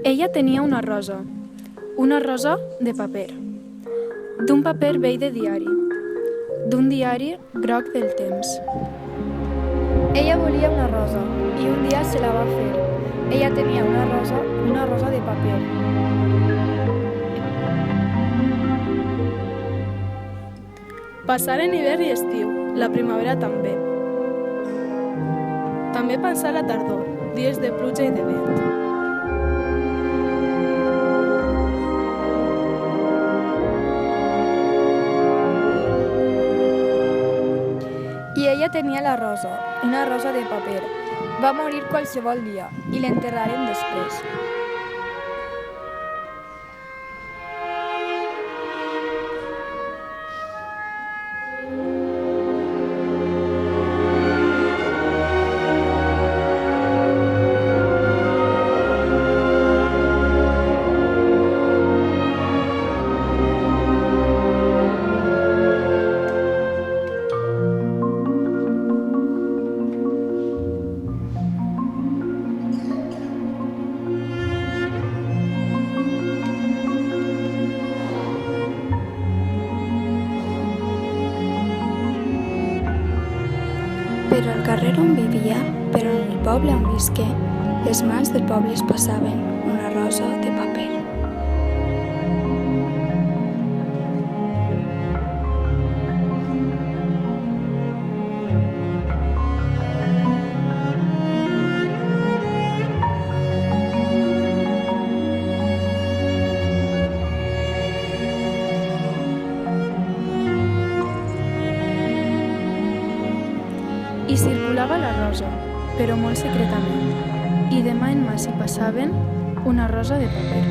Ella tenia una rosa de paper, d'un paper vell de diari, d'un diari groc del temps. Ella volia una rosa i un dia se la va fer. Ella tenia una rosa de paper. Passaren hivern i estiu, la primavera també. També passà la tardor, dies de pluja i de vent. I ella tenia una rosa de paper. Va morir qualsevol dia i l'enterraren després. Però al carrer on vivia, però en el poble on visqué, les mans del poble es passaven una rosa de paper. I circulava la rosa, però molt secretament, i de mà en mà s'hi passaven una rosa de paper.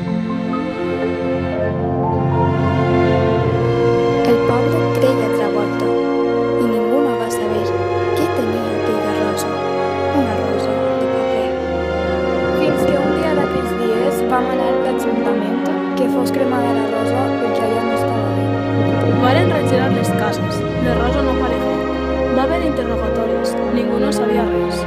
El poble creia altra volta, i ningú no va saber què tenia aquella rosa, una rosa de paper. Fins que un dia d'aquells dies vam anar a l'Ajuntament que fos cremada la rosa perquè allà no estava bé. Varen regirar les cases, la rosa no aparegué. Va haver interrogatoris, ningú no sabia res.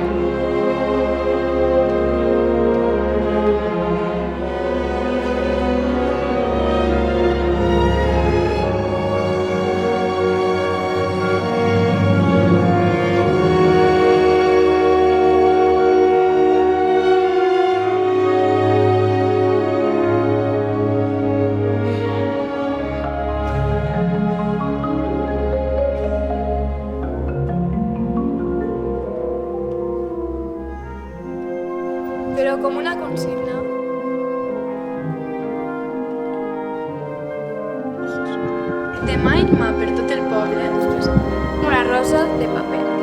Però com una consigna. De mà en mà per tot el poble, Una rosa de paper.